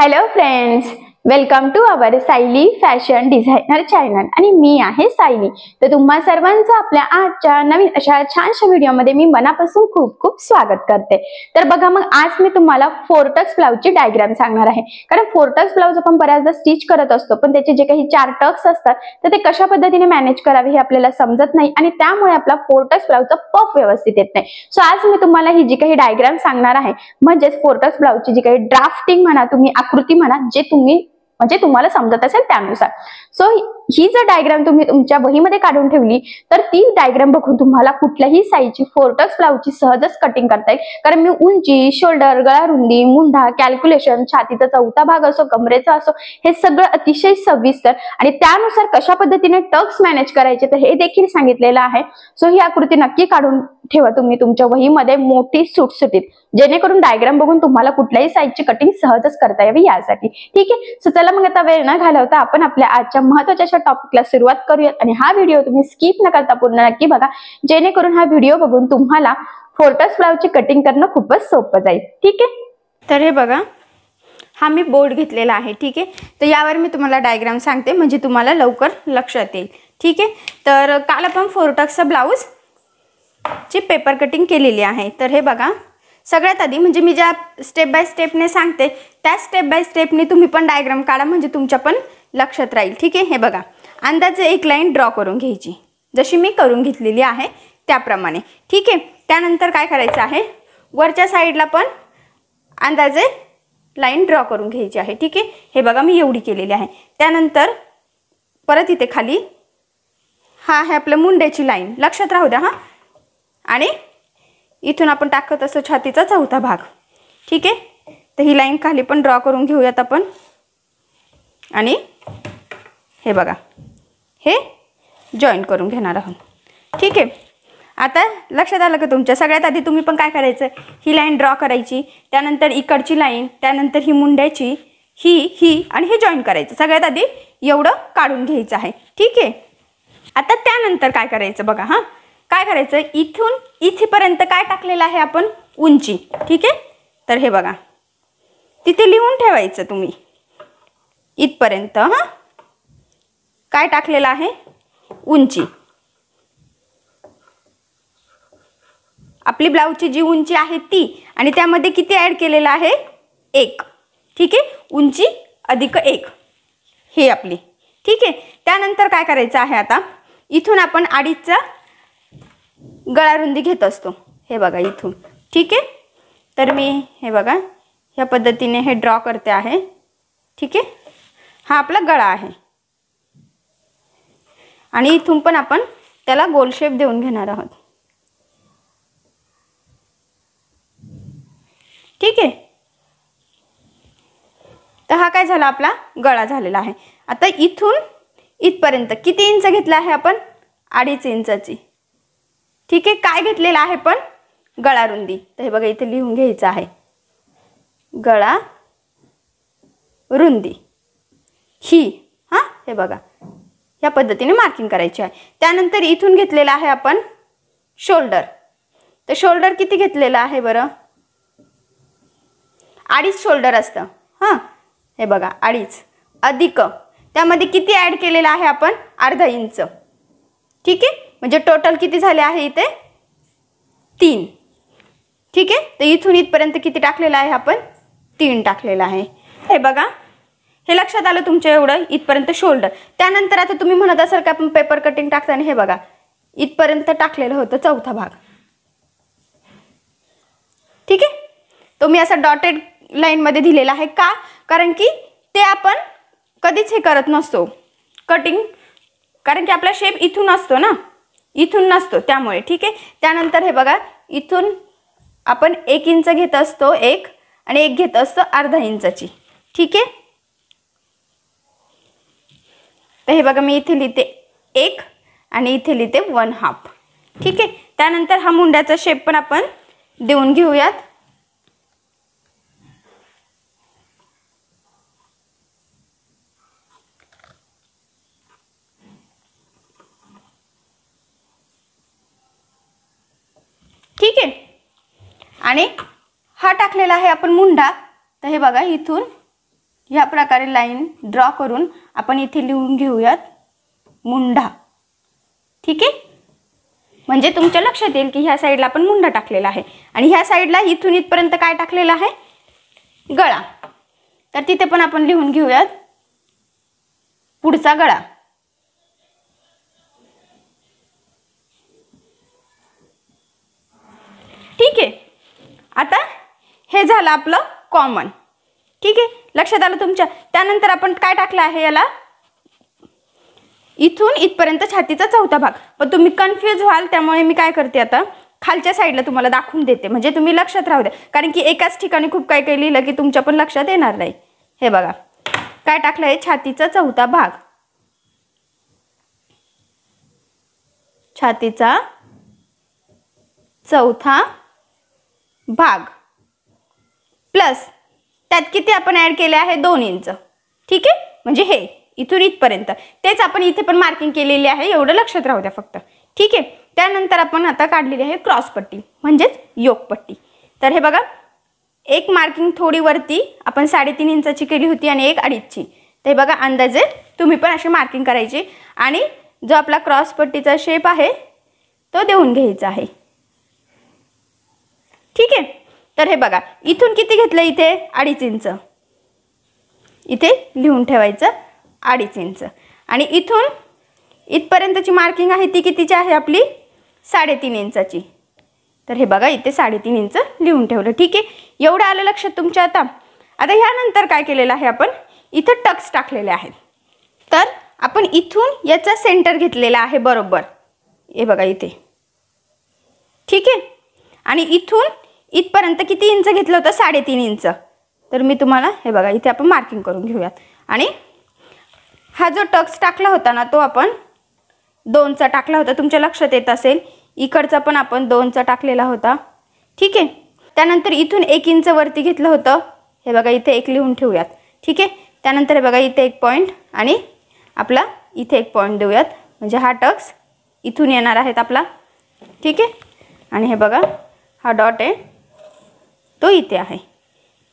Hello friends, welcome to our Sayali fashion designer channel आणि मी आहे सायली। तर तुम्हा सर्वांचं आपल्या आजच्या नवीन अशा छानशा व्हिडिओमध्ये मी मनापासून खूप खूप स्वागत करते। तर बघा, मग आज मी तुम्हाला फोर टक्स ब्लाउजची डायग्राम सांगणार आहे। कारण फोर टक्स ब्लाउज आपण बऱ्याचदा स्टिच करत असतो, पण त्याचे जे काही 4 टक्स असतात तर ते कशा पद्धतीने मॅनेज करावे हे आपल्याला समजत नाही आणि त्यामुळे आपला फोर टक्स ब्लाउजचा पफ व्यवस्थित येत नाही। सो आज मी तुम्हाला ही जी काही डायग्राम सांगणार आहे, म्हणजे फोर टक्स ब्लाउजची जी काही ड्राफ्टिंग म्हणा, तुम्ही आकृती म्हणा, जे तुम्हाला समजत असेल त्यानुसार। सो ही जर डायग्राम तुम्ही तुमच्या वहीमध्ये काढून ठेवली तर ती डायग्राम बघून तुम्हाला कुठल्याही साईजची फोर टक्स ब्लाउजची सहजच कटिंग करता येईल। कारण मी उंची, शोल्डर, गळा रुंदी, मुंढा, कॅल्क्युलेशन, छातीचा चौथा भाग असो, कमरेचा असो, हे सगळं अतिशय सविस्तर आणि त्यानुसार कशा पद्धतीने टक्स मॅनेज करायचे तर हे देखील सांगितलेलं आहे। सो ही आकृती नक्की काढून ठेवा तुम्ही तुमच्या वहीमध्ये मोठी सुटसुटीत, जेणेकरून डायग्राम बघून तुम्हाला कुठल्याही साईजची कटिंग सहजच करता यावी यासाठी। ठीक आहे, सो चला मग आता वेळ न घालवता आपण आपल्या आजच्या महत्त्वाच्या टॉपिकला सुरुवात करूयात आणि हा व्हिडिओ तुम्ही स्किप न करता पूर्ण नक्की बघा, जेणेकरून हा व्हिडिओ बघून तुम्हाला फोर टक्स ब्लाउजची कटिंग करणं खूपच सोपं जाईल। ठीक आहे, तर हे बघा, हा मी बोर्ड घेतलेला आहे। ठीक आहे, तर यावर मी तुम्हाला डायग्राम सांगते म्हणजे तुम्हाला लवकर लक्षात येईल। ठीक आहे, तर काल आपण फोर टक्सचा ब्लाउज ची पेपर कटिंग केलेली आहे। तर हे बघा, सगळ्यात आधी म्हणजे मी ज्या स्टेप बाय स्टेपने सांगते त्या स्टेप बाय स्टेपने तुम्ही पण डायग्राम काढा, म्हणजे तुमच्या पण लक्षात राहील। ठीक आहे, हे बघा, अंदाजे एक लाईन ड्रॉ करून घ्यायची, जशी मी करून घेतलेली आहे त्याप्रमाणे। ठीक आहे, त्यानंतर काय करायचं आहे, वरच्या साईडला पण अंदाजे लाईन ड्रॉ करून घ्यायची आहे। ठीक आहे, हे बघा मी एवढी केलेली आहे। त्यानंतर परत इथे खाली हा आहे आपलं मुंड्याची लाईन, लक्षात राहू द्या हा, आणि इथून आपण टाकत असतो छातीचा चौथा भाग। ठीक आहे, तर ही लाईन खाली पण ड्रॉ करून घेऊयात आपण, आणि हे बघा हे जॉईन करून घेणार आहोत। ठीक आहे, आता लक्षात आलं का तुमच्या? सगळ्यात आधी तुम्ही पण काय करायचं, ही लाईन ड्रॉ करायची, त्यानंतर इकडची लाईन, त्यानंतर ही मुंड्याची, ही आणि हे जॉईन करायचं। सगळ्यात आधी एवढं काढून घ्यायचं आहे। ठीक आहे, आता त्यानंतर काय करायचं बघा, हा काय करायचं, इथून इथेपर्यंत काय टाकलेलं आहे आपण, उंची। ठीक आहे, तर हे बघा तिथे लिहून ठेवायचं तुम्ही इथपर्यंत, हा काय टाकलेलं आहे, उंची। आपली ब्लाउजची जी उंची आहे ती, आणि त्यामध्ये किती ऍड केलेलं आहे, 1। ठीक आहे, उंची अधिक 1 हे आपली। ठीक आहे, त्यानंतर काय करायचं आहे, आता इथून आपण अडीचचा गळा रुंदी घेत असतो, हे बघा इथून। ठीक आहे, तर मी हे बघा ह्या पद्धतीने हे ड्रॉ करते आहे। ठीक आहे, हा आपला गळा आहे आणि इथून पण आपण त्याला गोल शेप देऊन घेणार आहोत। ठीक आहे, तर हा काय झाला, आपला गळा झालेला आहे। आता इथून इथपर्यंत किती इंच घेतला आहे आपण, 2.5 इंचाची। ठीक आहे, काय घेतलेला आहे पण, गळा रुंदी। तर हे बघा इथे लिहून घ्यायचं आहे, गळा रुंदी ही, हा हे बघा या पद्धतीने मार्किंग करायची आहे। त्यानंतर इथून घेतलेला आहे आपण शोल्डर। तर शोल्डर किती घेतलेला आहे बरं, 2.5 शोल्डर असतं, हा हे बघा 2.5 अधिक त्यामध्ये किती ऍड केलेला आहे आपण, अर्धा इंच। ठीक आहे, म्हणजे टोटल किती झाले आहे इथे, 3। ठीक आहे, तर इथून इथपर्यंत किती टाकलेला आहे आपण, 3 टाकलेला आहे। हे बघा, हे लक्षात आलं तुमच्या, एवढं इथपर्यंत शोल्डर। त्यानंतर आता तुम्ही म्हणत असाल की आपण पेपर कटिंग टाकताना हे बघा इथपर्यंत टाकलेलं होतं चौथा भाग। ठीक आहे, तो मी असा डॉटेड लाईन मध्ये दिलेला आहे, का, कारण की ते आपण कधीच हे करत नसतो कटिंग, कारण की आपला शेप इथून असतो ना, इथून नसतो त्यामुळे। ठीक आहे, त्यानंतर हे बघा इथून आपण 1 इंच घेत असतो, 1 आणि 1 घेत असतो अर्धा इंचाची। ठीक आहे, तर हे बघा मी इथे लिहिते 1 आणि इथे लिहिते 1/2। ठीक आहे, त्यानंतर हा मुंड्याचा शेप पण आपण देऊन घेऊयात। ठीक आहे, आणि हा टाकलेला आहे आपण मुंडा। तर हे बघा इथून ह्या प्रकारे लाईन ड्रॉ करून आपण इथे लिहून घेऊयात मुंढा. ठीक आहे, म्हणजे तुमच्या लक्षात येईल की ह्या साईडला आपण मुंढा टाकलेला आहे आणि ह्या साईडला इथून इथपर्यंत काय टाकलेलं आहे, गळा. तर तिथे पण आपण लिहून घेऊयात पुढचा गळा. ठीक आहे, आता हे झालं आपलं कॉमन. ठीक आहे, लक्षात आलं तुमच्या. त्यानंतर आपण काय टाकलं आहे, याला इथून इथपर्यंत छातीचा चौथा भाग. पण तुम्ही कन्फ्यूज व्हाल त्यामुळे मी काय करते, आता खालच्या साईडला तुम्हाला दाखवून देते म्हणजे तुम्ही लक्षात राहू द्या. कारण की एकाच ठिकाणी खूप काय काय लिहिलं की तुमच्या पण लक्षात येणार नाही. हे बघा काय टाकलं आहे, छातीचा चौथा भाग. छातीचा चौथा भाग प्लस त्यात किती आपण ऍड केले आहे, 2 इंच. ठीक आहे, म्हणजे हे इथून इथपर्यंत तेच आपण इथे पण मार्किंग केलेली आहे, एवढं लक्षात राहू द्या फक्त. ठीक आहे, त्यानंतर आपण आता काढलेली आहे क्रॉस पट्टी म्हणजेच योगपट्टी. तर हे बघा एक मार्किंग थोडी वरती आपण 3.5 इंचाची केली होती आणि एक 2.5ची. ते बघा अंदाजे तुम्ही पण अशी मार्किंग करायची आणि जो आपला क्रॉस पट्टीचा शेप आहे तो देऊन घ्यायचा आहे. ठीक आहे, तर हे बघा इथून किती घेतलं, इथे 2.5 इंच, इथे लिहून ठेवायचं 2.5 इंच आणि इथून इथपर्यंतची मार्किंग आहे ती कितीची आहे आपली, 3.5 इंचाची. तर हे बघा इथे 3.5 इंच लिहून ठेवलं. ठीक आहे, एवढं आलं लक्षात तुमच्या. आता ह्यानंतर काय केलेलं आहे, आपण इथं टक्स टाकलेले आहेत. तर आपण इथून याचा सेंटर घेतलेला आहे बरोबर, हे बघा इथे. ठीक आहे, आणि इथून इथपर्यंत किती इंच घेतलं होतं, 3.5 इंच. तर मी तुम्हाला हे बघा इथे आपण मार्किंग करून घेऊयात. आणि हा जो टक्स टाकला होता ना तो आपण 2चा टाकला होता, तुमच्या लक्षात येत असेल. इकडचा पण आपण 2चा टाकलेला होता. ठीक आहे, त्यानंतर इथून 1 इंच वरती घेतलं होतं, हे बघा इथे 1 लिहून ठेवूयात. ठीक आहे, त्यानंतर हे बघा इथे 1 पॉईंट आणि आपला इथे 1 पॉईंट देऊयात, म्हणजे हा टक्स इथून येणार आहेत आपला. ठीक आहे, आणि हे बघा हा डॉट आहे तो इथे आहे.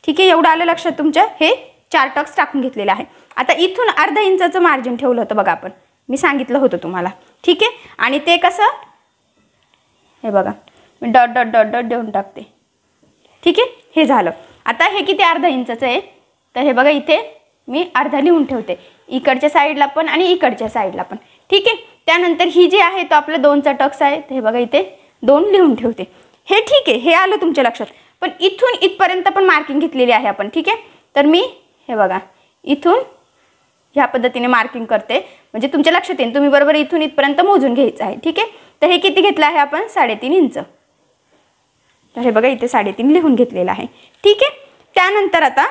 ठीक आहे, एवढं आलं लक्षात तुमच्या. हे 4 टक्स टाकून घेतलेले आहे. आता इथून अर्धा इंचाचं मार्जिन ठेवलं होतं बघा आपण, मी सांगितलं होतं तुम्हाला. ठीक आहे, आणि ते कसं, हे बघा मी डॉट डॉट डॉट डॉट देऊन टाकते. ठीक आहे, हे झालं. आता हे किती अर्धा इंचाचं आहे, तर हे बघा इथे मी अर्धा लिहून ठेवते, इकडच्या साईडला पण आणि इकडच्या साईडला पण. ठीक आहे, त्यानंतर ही जी आहे तो आपला 2चा टक्स आहे, तर हे बघा इथे 2 लिहून ठेवते. हे ठीक आहे, हे आलं तुमच्या लक्षात. पण इथून इथपर्यंत पण मार्किंग घेतलेली आहे आपण. ठीक आहे, तर मी हे बघा इथून ह्या पद्धतीने मार्किंग करते म्हणजे तुमच्या लक्षात येईल. तुम्ही बरोबर इथून इथपर्यंत मोजून घ्यायचं आहे. ठीक आहे, तर हे किती घेतलं आहे आपण, 3.5 इंच. तर हे बघा इथे 3.5 लिहून घेतलेलं आहे. ठीक आहे, त्यानंतर आता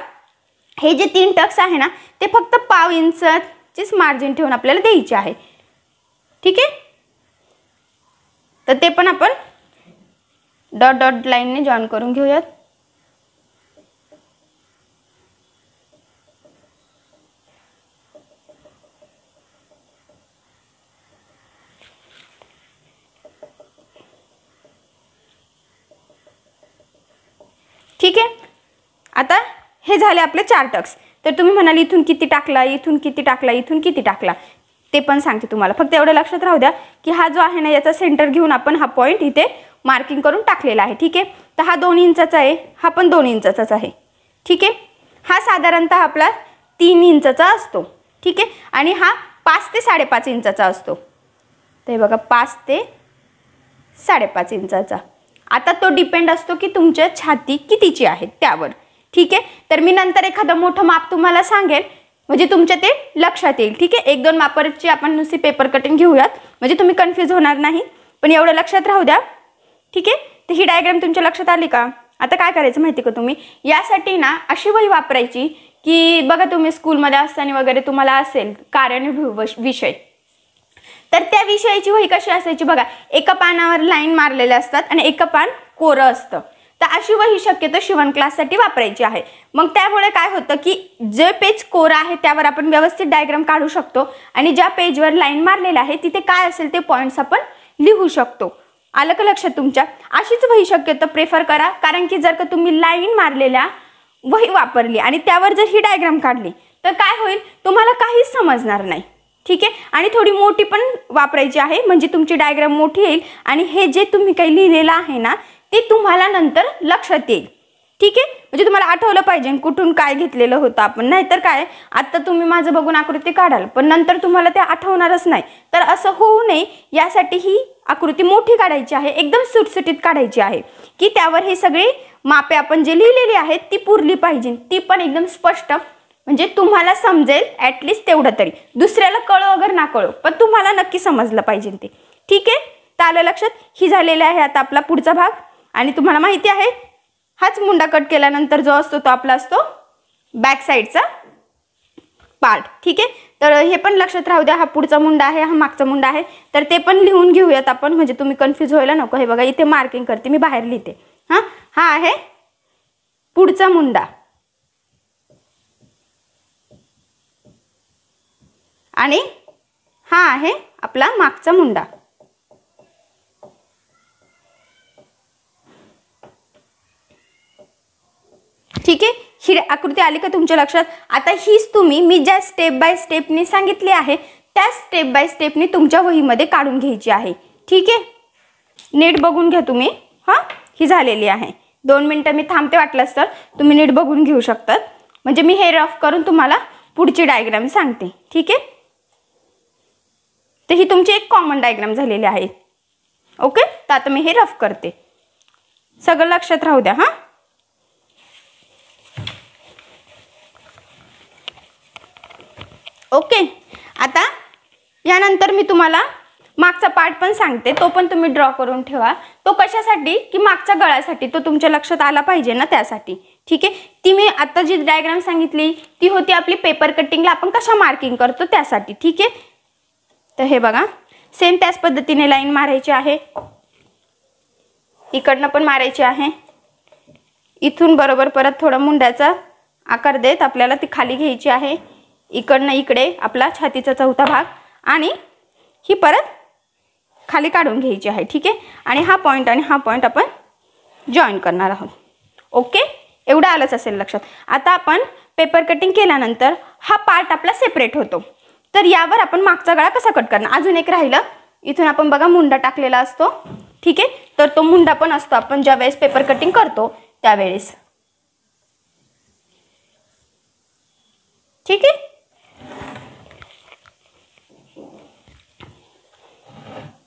हे जे 3 टक्स आहे ना ते फक्त 0.5 इंचचीच मार्जिन ठेवून आपल्याला द्यायचे आहे. ठीक आहे, तर ते पण आपण डॉट डॉट लाईनने जॉईन करून घेऊयात. ठीक आहे, आता हे झाले आपले 4 टक्स. तर तुम्ही म्हणाल इथून किती टाकला, इथून किती टाकला, इथून किती टाकला, ते पण सांगते तुम्हाला. फक्त एवढं लक्षात राहू द्या की हा जो आहे ना याचा सेंटर घेऊन आपण हा पॉईंट इथे मार्किंग करून टाकलेला आहे. ठीक आहे, तर हा 2 इंचाचा आहे, हा पण 2 इंचाचाच आहे. ठीक आहे, हा साधारणतः आपला 3 इंचाचा असतो. ठीक आहे, आणि हा 5 ते 5.5 इंचाचा असतो. तर हे बघा 5 ते 5.5 इंचाचा. आता तो डिपेंड असतो की तुमच्या छाती कितीची आहे त्यावर. ठीक आहे, तर मी नंतर एखादं मोठं माप तुम्हाला सांगेल म्हणजे तुमच्या ते लक्षात येईल. ठीक आहे, 1-2 मापाची आपण नुसती पेपर कटिंग घेऊयात म्हणजे तुम्ही कन्फ्यूज होणार नाही. पण एवढं लक्षात राहू द्या. ठीक आहे, तर ही डायग्राम तुमच्या लक्षात आली का. आता काय करायचं माहिती का, तुम्ही यासाठी ना अशी वही वापरायची की बघा तुम्ही स्कूलमध्ये असताना वगैरे तुम्हाला असेल कार्यानुभव विषय, तर त्या विषयाची वही कशी असायची बघा, एका पानावर लाईन मारलेले असतात आणि एका पान कोरं असतं. तर अशी वही शक्यतो शिवण क्लाससाठी वापरायची आहे. मग त्यामुळे काय होतं की जे पेज कोरं आहे त्यावर आपण व्यवस्थित डायग्राम काढू शकतो आणि ज्या पेजवर लाईन मारलेला आहे तिथे काय असेल ते पॉईंट्स आपण लिहू शकतो. आलं का लक्षात तुमच्या. अशीच वही शक्यतो प्रेफर करा, कारण की जर का तुम्ही लाईन मारलेल्या वही वापरली आणि त्यावर जर ही डायग्राम काढली तर काय होईल, तुम्हाला काहीच समजणार नाही. ठीक आहे. आणि थोडी मोठी पण वापरायची आहे, म्हणजे तुमची डायग्राम मोठी येईल आणि हे जे तुम्ही काही लिहिलेलं आहे ना ते तुम्हाला नंतर लक्षात येईल. ठीक आहे. म्हणजे तुम्हाला आठवलं पाहिजे कुठून काय घेतलेलं होतं आपण. नाहीतर काय, आता तुम्ही माझं बघून आकृती काढाल पण नंतर तुम्हाला ते आठवणारच नाही. तर असं होऊ नये यासाठी ही आकृती मोठी काढायची आहे, एकदम सुटसुटीत काढायची आहे, की त्यावर हे सगळे मापे आपण जे लिहिलेली आहेत ती पुरली पाहिजे, ती पण एकदम स्पष्ट, म्हणजे तुम्हाला समजेल ॲटलिस्ट तेवढं तरी. दुसऱ्याला कळो अगर ना कळो पण तुम्हाला नक्की समजलं पाहिजे ते. ठीक आहे. तर आलं लक्षात. ही झालेला आहे आता आपला पुढचा भाग. आणि तुम्हाला माहिती आहे हाच मुंडा कट केल्यानंतर जो असतो तो आपला असतो बॅक साईडचा पार्ट. ठीक आहे. तर हे पण लक्षात राहू द्या, हा पुढचा मुंडा आहे, हा मागचा मुंडा आहे. तर ते पण लिहून घेऊयात आपण, म्हणजे तुम्ही कन्फ्यूज व्हायला नको. हे बघा इथे मार्किंग करते मी, बाहेर लिहिते. हा आहे पुढचा मुंडा आणि हा आहे आपला मागचा मुंडा. ठीक आहे. ही आकृती आली का तुमच्या लक्षात. आता हीच तुम्ही मी ज्या स्टेप बाय स्टेपनी सांगितली आहे त्या स्टेप बाय स्टेपनी तुमच्या वहीमध्ये काढून घ्यायची आहे. ठीक आहे. नीट बघून घ्या तुम्ही. ही झालेली आहे. 2 मिनिटं मी थांबते, वाटलंच तर तुम्ही नीट बघून घेऊ शकतात. म्हणजे मी हे रफ करून तुम्हाला पुढची डायग्राम सांगते. ठीक आहे. तर ही तुमची एक कॉमन डायग्राम झालेली आहे. ओके. तर आता मी हे रफ करते, सगळं लक्षात राहू द्या. ओके. आता यानंतर मी तुम्हाला मागचा पार्ट पण सांगते, तो पण तुम्ही ड्रॉ करून ठेवा. तो कशासाठी, की मागच्या गळ्यासाठी, तो तुमच्या लक्षात आला पाहिजे ना त्यासाठी. ठीक आहे. ती मी आता जी डायग्राम सांगितली ती होती आपली पेपर कटिंगला आपण कशा मार्किंग करतो त्यासाठी. ठीक आहे. तर हे बघा सेम त्याच पद्धतीने लाईन मारायची आहे, इकडनं पण मारायची आहे. इथून बरोबर परत थोडा मुंड्याचा आकार देत आपल्याला ती खाली घ्यायची आहे. इकडनं इकडे आपला छातीचा चौथा भाग आणि ही परत खाली काढून घ्यायची आहे. ठीक आहे. आणि हा पॉईंट आणि हा पॉईंट आपण जॉईन करणार आहोत. ओके. एवढं आलंच असेल लक्षात. आता आपण पेपर कटिंग केल्यानंतर हा पार्ट आपला सेपरेट होतो. तर यावर आपण मागचा गळा कसा कट करणार. अजून एक राहिलं, इथून आपण बघा मुंडा टाकलेला असतो. ठीक आहे. तर तो मुंडा पण असतो आपण ज्या वेळेस पेपर कटिंग करतो त्यावेळेस. ठीक आहे.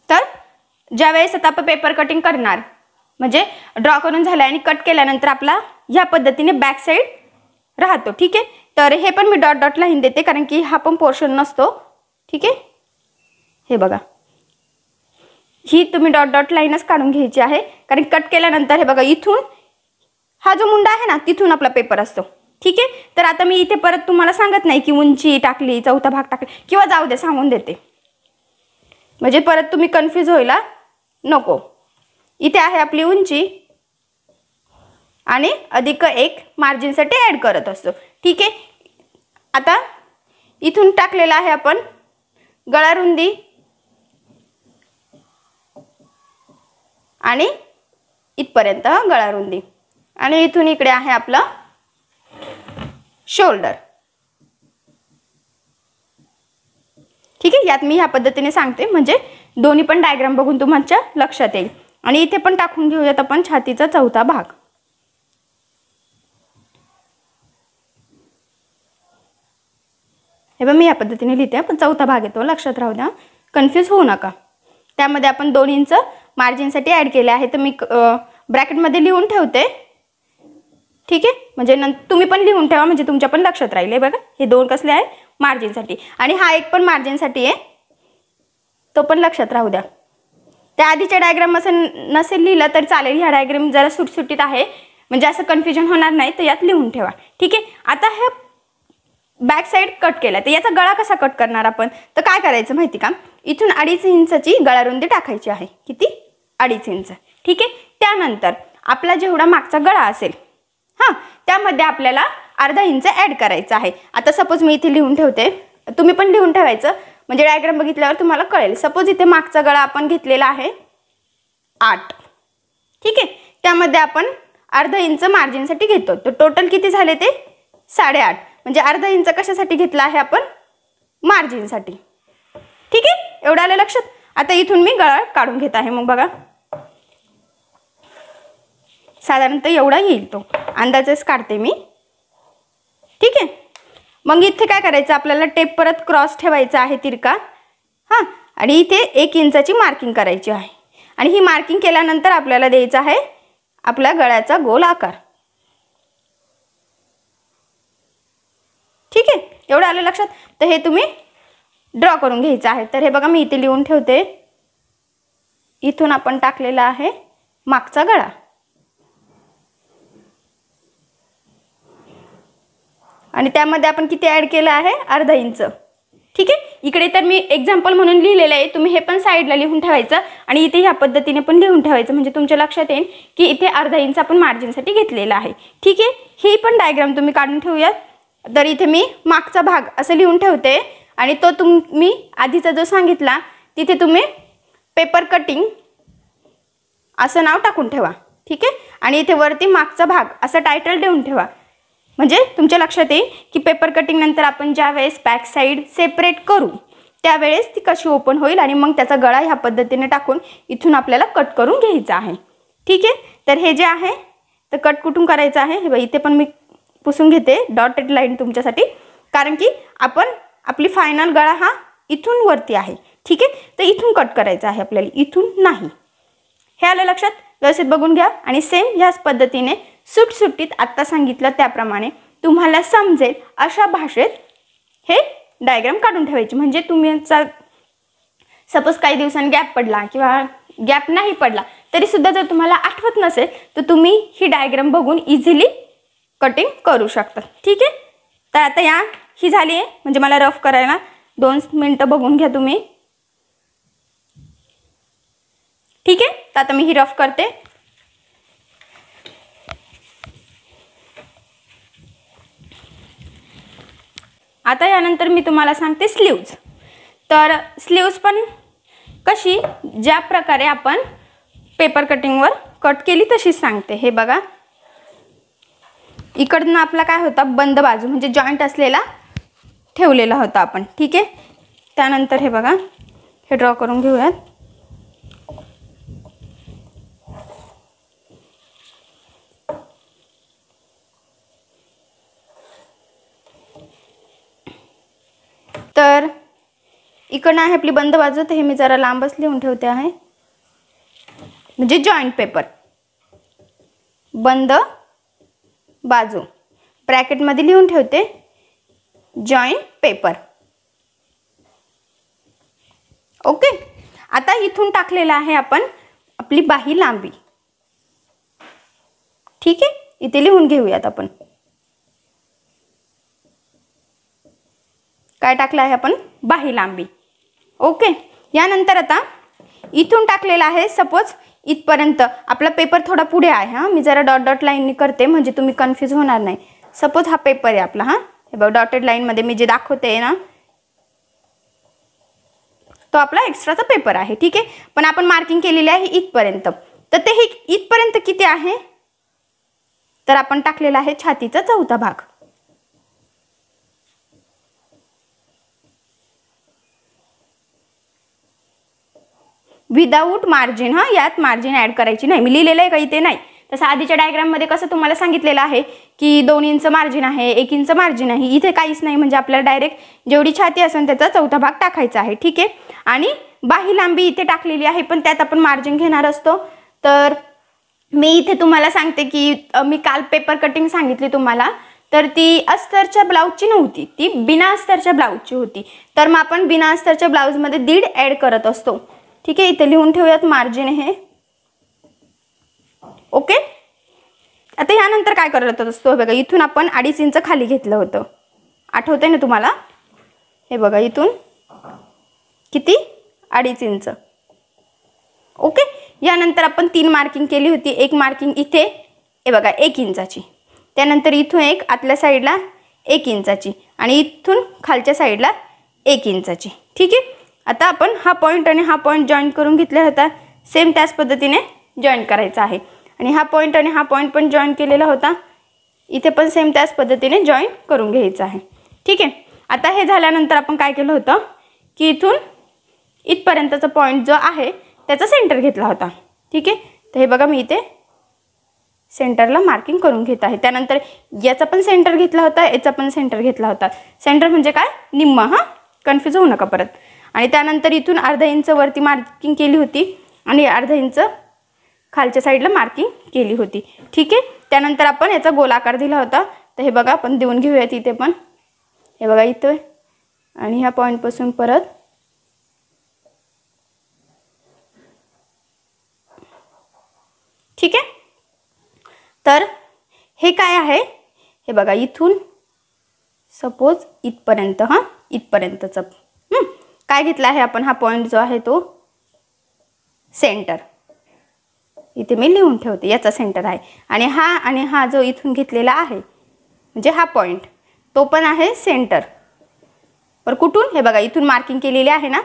तर ज्या वेळेस आता आपण पेपर कटिंग करणार, म्हणजे ड्रॉ करून झाला आणि कट केल्यानंतर आपला ह्या पद्धतीने बॅक साईड राहतो. ठीक आहे. तर हे पण मी डॉट डॉट लाईन देते कारण की हा पण पोर्शन नसतो. ठीक आहे. हे बघा ही तुम्ही डॉट डॉट लाईनच काढून घ्यायची आहे, कारण कट केल्यानंतर हे बघा इथून हा जो मुंडा आहे ना तिथून आपला पेपर असतो. ठीक आहे. तर आता मी इथे परत तुम्हाला सांगत नाही की उंची टाकली, चौथा भाग टाकली, किंवा जाऊ दे सांगून देते, म्हणजे परत तुम्ही कन्फ्यूज व्हायला नको. इथे आहे आपली उंची आणि अधिक 1 मार्जिनसाठी ॲड करत असतो. ठीक आहे. आता इथून टाकलेला आहे आपण गळा रुंदी आणि इथपर्यंत गळा रुंदी आणि इथून इकडे आहे आपला शोल्डर. ठीक आहे. यात मी ह्या पद्धतीने सांगते म्हणजे दोन्ही पण डायग्राम बघून तुमच्या लक्षात येईल. आणि इथे पण टाकून घेऊयात आपण छातीचा चौथा भाग. हे बघा मी या पद्धतीने लिहिते, पण चौथा भाग येतो, लक्षात राहू द्या, कन्फ्यूज होऊ नका. त्यामध्ये आपण 2 इंच मार्जिनसाठी ॲड केले आहे, तर मी ब्रॅकेटमध्ये लिहून ठेवते. ठीक आहे. म्हणजे तुम्ही पण लिहून ठेवा म्हणजे तुमच्या पण लक्षात राहील. बघा हे 2 कसले आहे मार्जिनसाठी आणि हा एक पण मार्जिनसाठी आहे, तो पण लक्षात राहू द्या. त्या आधीच्या डायग्राम असं नसेल लिहिलं तर चालेल, ह्या डायग्राम जरा सुटसुटीत आहे म्हणजे असं कन्फ्युजन होणार नाही, तर यात लिहून ठेवा. ठीक आहे. आता हे बॅक साईड कट केला, तर याचा गळा कसा कट करणार आपण, तर काय करायचं माहिती का, इथून 2.5 इंचची गळा रुंदी टाकायची आहे. किती, 2.5 इंच. ठीक आहे. त्यानंतर आपला जेवढा मागचा गळा असेल त्यामध्ये आपल्याला अर्धा इंच ॲड करायचं आहे. आता सपोज मी इथे लिहून ठेवते, तुम्ही पण लिहून ठेवायचं म्हणजे डायग्राम बघितल्यावर तुम्हाला कळेल. सपोज इथे मागचा गळा आपण घेतलेला आहे 8. ठीक आहे. त्यामध्ये आपण अर्धा इंच मार्जिनसाठी घेतो. तर टोटल किती झाले ते 8.5. म्हणजे अर्धा इंच कशासाठी घेतला आहे आपण? मार्जिनसाठी. ठीक आहे, एवढं आलं लक्षात. आता इथून मी गळा काढून घेत आहे. मग बघा साधारणतः एवढा येईल, तो अंदाजेच काढते मी. ठीक आहे, मग इथे काय करायचं आपल्याला? टेप परत क्रॉस ठेवायचा आहे तिरका. हां, आणि इथे 1 इंचाची मार्किंग करायची आहे. आणि ही मार्किंग केल्यानंतर आपल्याला द्यायचा आहे आपल्या गळ्याचा गोल आकार. ठीक आहे, एवढं आलं लक्षात. तर हे तुम्ही ड्रॉ करून घ्यायचं आहे. तर हे बघा मी इथे लिहून ठेवते. इथून आपण टाकलेला आहे मागचा गळा. आणि त्यामध्ये आपण किती ॲड केलं आहे? अर्धा इंच. ठीक आहे, इकडे तर मी एक्झाम्पल म्हणून लिहिलेलं आहे. तुम्ही हे पण साईडला लिहून ठेवायचं आणि इथे ह्या पद्धतीने पण लिहून ठेवायचं, म्हणजे तुमच्या लक्षात येईल की इथे अर्धा इंच आपण मार्जिनसाठी घेतलेला आहे. ठीक आहे, ही पण डायग्राम तुम्ही काढून ठेवूयात. तर इथे मी मागचा भाग असं लिहून ठेवते आणि तो तुम्ही आधीचा जो सांगितला तिथे तुम्ही पेपर कटिंग असं नाव टाकून ठेवा. ठीक आहे, आणि इथे वरती मागचा भाग असं टायटल देऊन ठेवा. म्हणजे तुमच्या लक्षात येईल की पेपर कटिंग नंतर आपण ज्या वेळेस बॅक साईड सेपरेट करू त्यावेळेस ती कशी ओपन होईल आणि मग त्याचा गळा ह्या पद्धतीने टाकून इथून आपल्याला कट करून घ्यायचा आहे. ठीक आहे, तर हे जे आहे तर कट कुठून करायचं आहे? हे बघा इथे पण मी पुसून घेते डॉटेड लाईन तुमच्यासाठी, कारण की आपण आपली फायनल गळा हा इथून वरती आहे. ठीक आहे, तर इथून कट करायचा आहे आपल्याला, इथून नाही. हे आलं लक्षात? व्यवस्थित बघून घ्या. आणि सेम ह्याच पद्धतीने सुटसुटीत आत्ता सांगितलं त्याप्रमाणे तुम्हाला समजेल अशा भाषेत हे डायग्राम काढून ठेवायची. म्हणजे तुमचा सपोज काही दिवसांनी गॅप पडला किंवा गॅप नाही पडला तरी सुद्धा जर तुम्हाला आठवत नसेल तर तुम्ही ही डायग्राम बघून इझिली कटिंग करू शकता. ठीक आहे, तर आता ही झाली आहे. म्हणजे मला रफ करायला 2 मिनिटं बघून घ्या तुम्ही. ठीक आहे, तर आता मी ही रफ करते. आता यानंतर मी तुम्हाला सांगते स्लीव्ज. तर स्लीव्ज पण कशी ज्या प्रकारे आपण पेपर कटिंगवर कट केली तशीच सांगते. हे बघा इकडनं आपला काय होता? बंद बाजू म्हणजे जॉईंट असलेला ठेवलेला होता आपण. ठीक आहे, त्यानंतर हे बघा हे ड्रॉ करून घेऊयात. तर इकडनं आहे आपली बंद बाजू. तर हे मी जरा लांबच लिहून ठेवते आहे. म्हणजे जॉईंट पेपर बंद बाजू ब्रॅकेटमध्ये लिहून ठेवते जॉईंट पेपर. ओके, आता इथून टाकलेला आहे आपण आपली बाही लांबी. ठीक आहे, इथे लिहून घेऊयात आपण काय टाकलं आहे आपण? बाही लांबी. ओके, यानंतर आता इथून टाकलेला आहे सपोज इथपर्यंत आपला पेपर थोडा पुढे आहे. हां, मी जरा डॉट डॉट लाईननी करते म्हणजे तुम्ही कन्फ्यूज होणार नाही. सपोज हा पेपर आहे आपला. हां, हे बघ डॉटेड लाईनमध्ये मी जे दाखवते ना तो आपला एक्स्ट्राचा पेपर आहे. ठीक आहे, पण आपण मार्किंग केलेली आहे इथपर्यंत. तर ते हे इथपर्यंत किती आहे? तर आपण टाकलेला आहे छातीचा 4था भाग. Without margin. हां, यात मार्जिन ॲड करायची नाही. मी लिहिलेलं आहे का इथे? नाही. तसं आधीच्या डायग्राममध्ये कसं तुम्हाला सांगितलेलं आहे की 2 इंच मार्जिन आहे, 1 इंच मार्जिन आहे. इथे काहीच नाही. म्हणजे आपल्याला डायरेक्ट जेवढी छाती असेल त्याचा 4था भाग टाकायचा आहे. ठीक आहे, आणि बाही लांबी इथे टाकलेली आहे पण त्यात आपण मार्जिन घेणार असतो. तर मी इथे तुम्हाला सांगते की मी काल पेपर कटिंग सांगितली तुम्हाला, तर ती अस्तरच्या ब्लाऊजची नव्हती, ती बिना अस्तरच्या ब्लाऊजची होती. तर मग आपण बिना अस्तरच्या ब्लाऊजमध्ये 1.5 ॲड करत असतो. ठीक आहे, इथे लिहून ठेवूयात मार्जिन हे. ओके, आता यानंतर काय करत असतो? बघा इथून आपण 2.5 इंच खाली घेतलं होतं, आठवतंय ना तुम्हाला? हे बघा इथून किती? 2.5 इंच. ओके, यानंतर आपण 3 मार्किंग केली होती. एक मार्किंग इथे हे बघा 1 इंचाची, त्यानंतर इथून एक आतल्या साईडला 1 इंचाची आणि इथून खालच्या साईडला 1 इंचाची. ठीक आहे, आता आपण हा पॉईंट आणि हा पॉईंट जॉईन करून घेतला होता. सेम त्याच पद्धतीने जॉईन करायचा आहे. आणि हा पॉईंट पण जॉईन केलेला होता, इथे पण सेम त्याच पद्धतीने जॉईन करून घ्यायचं आहे. ठीक आहे. आता हे झाल्यानंतर आपण काय केलं होतं की इथून इथपर्यंतचा पॉईंट जो आहे त्याचा सेंटर घेतला होता. ठीक आहे. तर हे बघा मी इथे सेंटरला मार्किंग करून घेत आहे. त्यानंतर याचा पण सेंटर घेतला होता, याचा पण सेंटर घेतला होता. सेंटर म्हणजे काय, निम्म. हां, कन्फ्यूज होऊ नका परत. आणि त्यानंतर इथून अर्धा इंच वरती मार्किंग केली होती आणि अर्धा इंच खालच्या साईडला मार्किंग केली होती. ठीक आहे. त्यानंतर आपण याचा गोलाकार दिला होता. तर हे बघा आपण देऊन घेऊयात इथे पण. हे बघा इथे आणि ह्या पॉईंटपासून परत ठीक आहे. तर हे काय आहे, हे बघा इथून सपोज इथपर्यंत, हां इथपर्यंतचं काय घेतला आहे आपण, हा पॉईंट जो आहे तो सेंटर इथे मी लिहून ठेवते, याचा सेंटर आहे. आणि हा जो इथून घेतलेला आहे म्हणजे हा पॉईंट तो पण आहे सेंटर. पर कुठून, हे बघा इथून मार्किंग केलेली आहे ना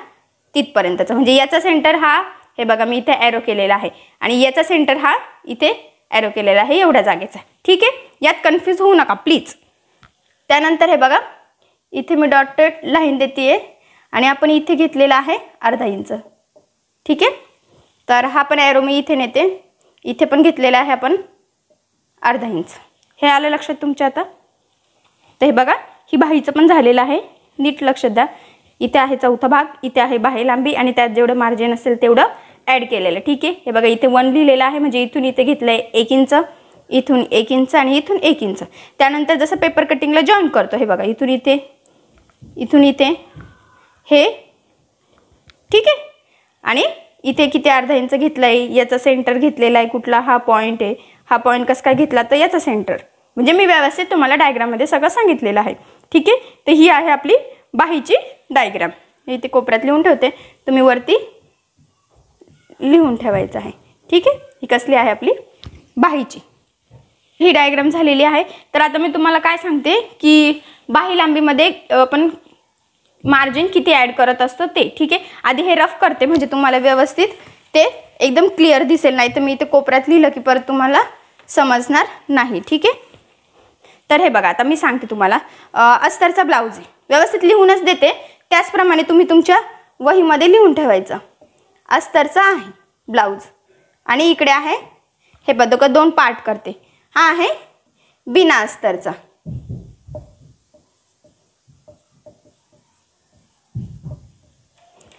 तिथपर्यंतचं, म्हणजे याचा सेंटर हा, हे बघा मी इथे ॲरो केलेला आहे आणि याचा सेंटर हा इथे ॲरो केलेला आहे, एवढ्या जागेचा. ठीक आहे. यात कन्फ्यूज होऊ नका प्लीज. त्यानंतर हे बघा इथे मी डॉटेड लाईन देते आणि आपण इथे घेतलेला आहे अर्धा इंच. ठीक आहे. तर हा पण ॲरो मी इथे नेते, इथे पण घेतलेला आहे आपण अर्धा इंच. हे आलं लक्षात तुमच्या आता. तर हे बघा ही बाहीचं पण झालेलं आहे, नीट लक्षात द्या. इथे आहे चौथा भाग, इथे आहे बाही लांबी आणि त्यात जेवढं मार्जिन असेल तेवढं ॲड केलेलं. ठीक आहे. हे बघा इथे 1 लिहिलेलं आहे, म्हणजे इथून इथे घेतलं आहे 1 इंच, इथून 1 इंच आणि इथून 1 इंच. त्यानंतर जसं पेपर कटिंगला जॉईन करतो, हे बघा इथून इथे हे. ठीक आहे. आणि इथे किती अर्धा इंच घेतलं आहे, याचा सेंटर घेतलेला आहे कुठला, हा पॉईंट आहे. हा पॉईंट कसं काय घेतला, तर याचा सेंटर. म्हणजे मी व्यवस्थित तुम्हाला डायग्राममध्ये सगळं सांगितलेलं आहे. ठीक आहे. तर ही आहे आपली बाहीची डायग्राम. इथे कोपऱ्यात लिहून ठेवते, तुम्ही वरती लिहून ठेवायचं आहे. ठीक आहे. ही कसली आहे आपली बाहीची, ही डायग्राम झालेली आहे. तर आता मी तुम्हाला काय सांगते की बाही लांबीमध्ये आपण मार्जिन किती ॲड करत असतो ते. ठीक आहे. आधी हे रफ करते म्हणजे तुम्हाला व्यवस्थित ते एकदम क्लिअर दिसेल, नाही तर मी इथे कोपऱ्यात लिहिलं की परत तुम्हाला समजणार नाही. ठीक आहे. तर हे बघा आता मी सांगते तुम्हाला, अस्तरचा ब्लाऊज आहे, व्यवस्थित लिहूनच देते, त्याचप्रमाणे तुम्ही तुमच्या वहीमध्ये लिहून ठेवायचं. अस्तरचा आहे ब्लाऊज आणि इकडे आहे, हे बघा 2 पार्ट करते, हा आहे बिना अस्तरचा.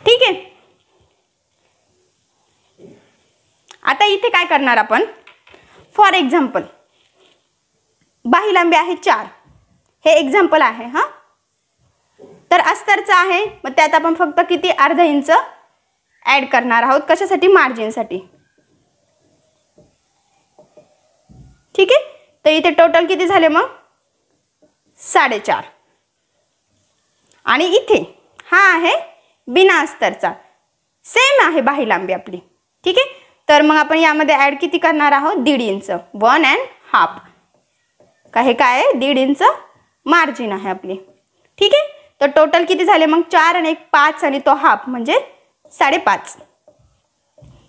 ठीक आहे. आता इथे काय करणार आपण, फॉर एक्झाम्पल बाही लांबी आहे 4, हे एक्झाम्पल आहे. हां, तर अस्तरचा आहे, मग त्यात आपण फक्त किती अर्धा इंच ॲड करणार आहोत, कशासाठी, मार्जिनसाठी. ठीक आहे. तर इथे टोटल किती झाले मग 4.5. आणि इथे हा आहे बिना अस्तरचा, सेम आहे बाही लांबी आपली. ठीक आहे. तर मग आपण यामध्ये ॲड किती करणार आहोत, 1.5 इंच, 1.5. का हे काय आहे, 1.5 इंच मार्जिन आहे आपली. ठीक आहे. तर टोटल किती झाले मग 4 आणि 1 5 आणि तो हाफ म्हणजे 5.5.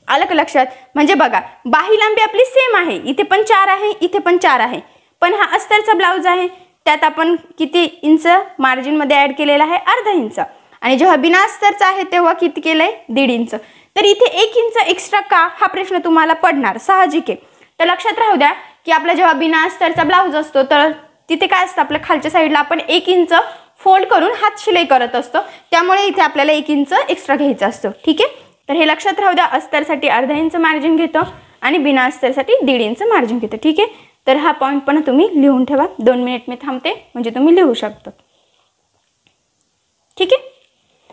आलं का लक्षात. म्हणजे बघा बाही लांबी आपली सेम आहे, इथे पण 4 आहे, इथे पण 4 आहे, पण हा अस्तरचा ब्लाऊज आहे, त्यात आपण किती इंच मार्जिनमध्ये ॲड केलेला आहे, अर्धा इंच. आणि जेव्हा बिना अस्तरचा आहे तेव्हा किती केलं आहे, 1.5 इंच. तर इथे 1 इंच एक्स्ट्रा का, हा प्रश्न तुम्हाला पडणार साहजिक आहे. तर लक्षात राहू द्या की आपला जेव्हा बिना अस्तरचा ब्लाऊज असतो तर तिथे काय असतं, आपल्या खालच्या साईडला आपण 1 इंच फोल्ड करून हात शिलाई करत असतो, त्यामुळे इथे आपल्याला 1 इंच एक्स्ट्रा घ्यायचं असतं. ठीक आहे. तर हे लक्षात राहू द्या, अस्तरसाठी अर्धा इंच मार्जिन घेतो आणि बिना अस्तरसाठी 1.5 इंच मार्जिन घेतो. ठीक आहे. तर हा पॉईंट पण तुम्ही लिहून ठेवा, 2 मिनिट मी थांबते म्हणजे तुम्ही लिहू शकता. ठीक आहे.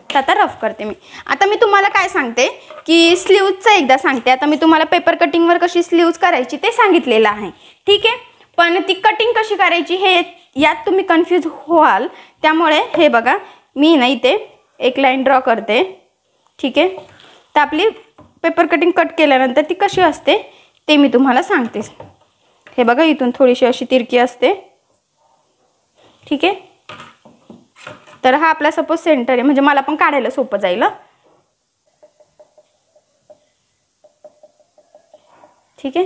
तर आता रफ करते मी. आता मी तुम्हाला काय सांगते की स्लीव्जचं एकदा सांगते. आता मी तुम्हाला पेपर कटिंगवर कशी स्लीव्ज करायची ते सांगितलेलं आहे. ठीक आहे. पण ती कटिंग कशी करायची हे यात तुम्ही कन्फ्यूज व्हाल, त्यामुळे हे बघा मी ना इथे एक लाईन ड्रॉ करते. ठीक आहे. तर आपली पेपर कटिंग कट केल्यानंतर ती कशी असते ते मी तुम्हाला सांगते. हे बघा इथून थोडीशी अशी तिरकी असते. ठीक आहे. तर हा आपला सपोज सेंटर आहे, म्हणजे मला पण काढायला सोपं जाईल. ठीक आहे.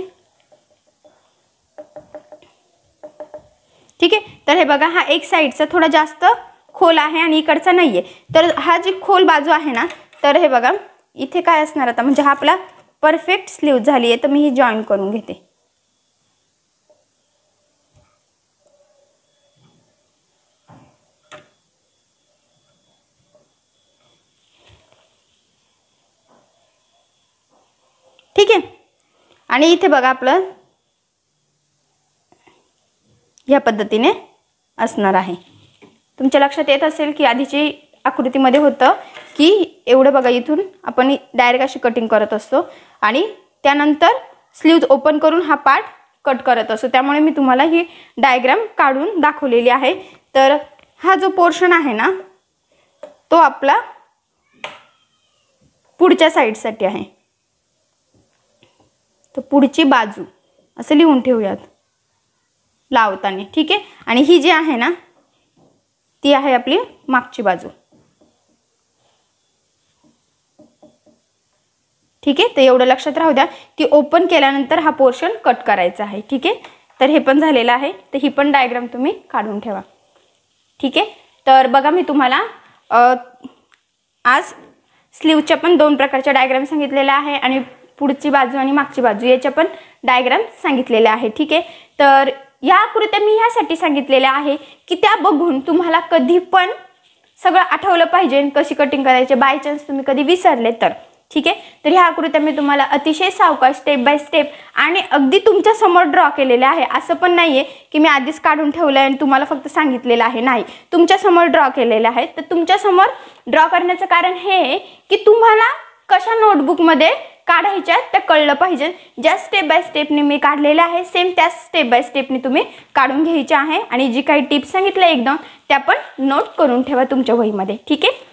ठीक आहे. तर हे बघा, हा एक साईडचा थोडा जास्त खोल आहे आणि इकडचा नाहीये. तर हा जी खोल बाजू आहे ना, तर हे बघा इथे काय असणार आता, म्हणजे हा आपला परफेक्ट स्लीव झाली आहे. तर मी ही जॉईन करून घेते. ठीक आहे. आणि इथे बघा आपलं ह्या पद्धतीने असणार आहे. तुमच्या लक्षात येत असेल की आधीची आकृतीमध्ये होतं की एवढं बघा, इथून आपण डायरेक्ट अशी कटिंग करत असतो आणि त्यानंतर स्लीव्ज ओपन करून हा पार्ट कट करत असतो. त्यामुळे मी तुम्हाला ही डायग्राम काढून दाखवलेली आहे. तर हा जो पोर्शन आहे ना, तो आपला पुढच्या साईडसाठी आहे. तर पुढची बाजू असं लिहून ठेवूयात लावताना. ठीक आहे. आणि ही जी आहे ना, ती आहे आपली मागची बाजू. ठीक आहे. तर एवढं लक्षात राहू द्या की ओपन केल्यानंतर हा पोर्शन कट करायचा आहे. ठीक आहे. तर हे पण झालेलं आहे. तर ही पण डायग्राम तुम्ही काढून ठेवा. ठीक आहे. तर बघा, मी तुम्हाला आज स्लीवच्या पण 2 प्रकारच्या डायग्राम सांगितलेल्या आहे आणि पुढची बाजू आणि मागची बाजू याच्या पण डायग्राम सांगितलेल्या आहे. ठीक आहे. तर या आकृत्या मी ह्यासाठी सांगितलेल्या आहे की त्या बघून तुम्हाला कधी पण सगळं आठवलं पाहिजे कशी कटिंग करायची, बाय चान्स तुम्ही कधी विसरले तर. ठीक आहे. तर ह्या आकृत्या मी तुम्हाला अतिशय सावकाश स्टेप बाय स्टेप आणि अगदी तुमच्या समोर ड्रॉ केलेले आहे. असं पण नाहीये की मी आधीच काढून ठेवलं आणि तुम्हाला फक्त सांगितलेलं आहे. नाही, तुमच्या समोर ड्रॉ केलेले आहेत. तर तुमच्या समोर ड्रॉ करण्याचं कारण हे आहे की तुम्हाला कशा नोटबुकमध्ये काढायच्या त्या कळलं पाहिजे. ज्या स्टेप बाय स्टेपने मी काढलेलं आहे सेम त्याच स्टेप बाय स्टेपने तुम्ही काढून घ्यायचे आहे. आणि जी काही टिप्स सांगितल्या एकदम त्या पण नोट करून ठेवा तुमच्या वहीमध्ये. ठीक आहे.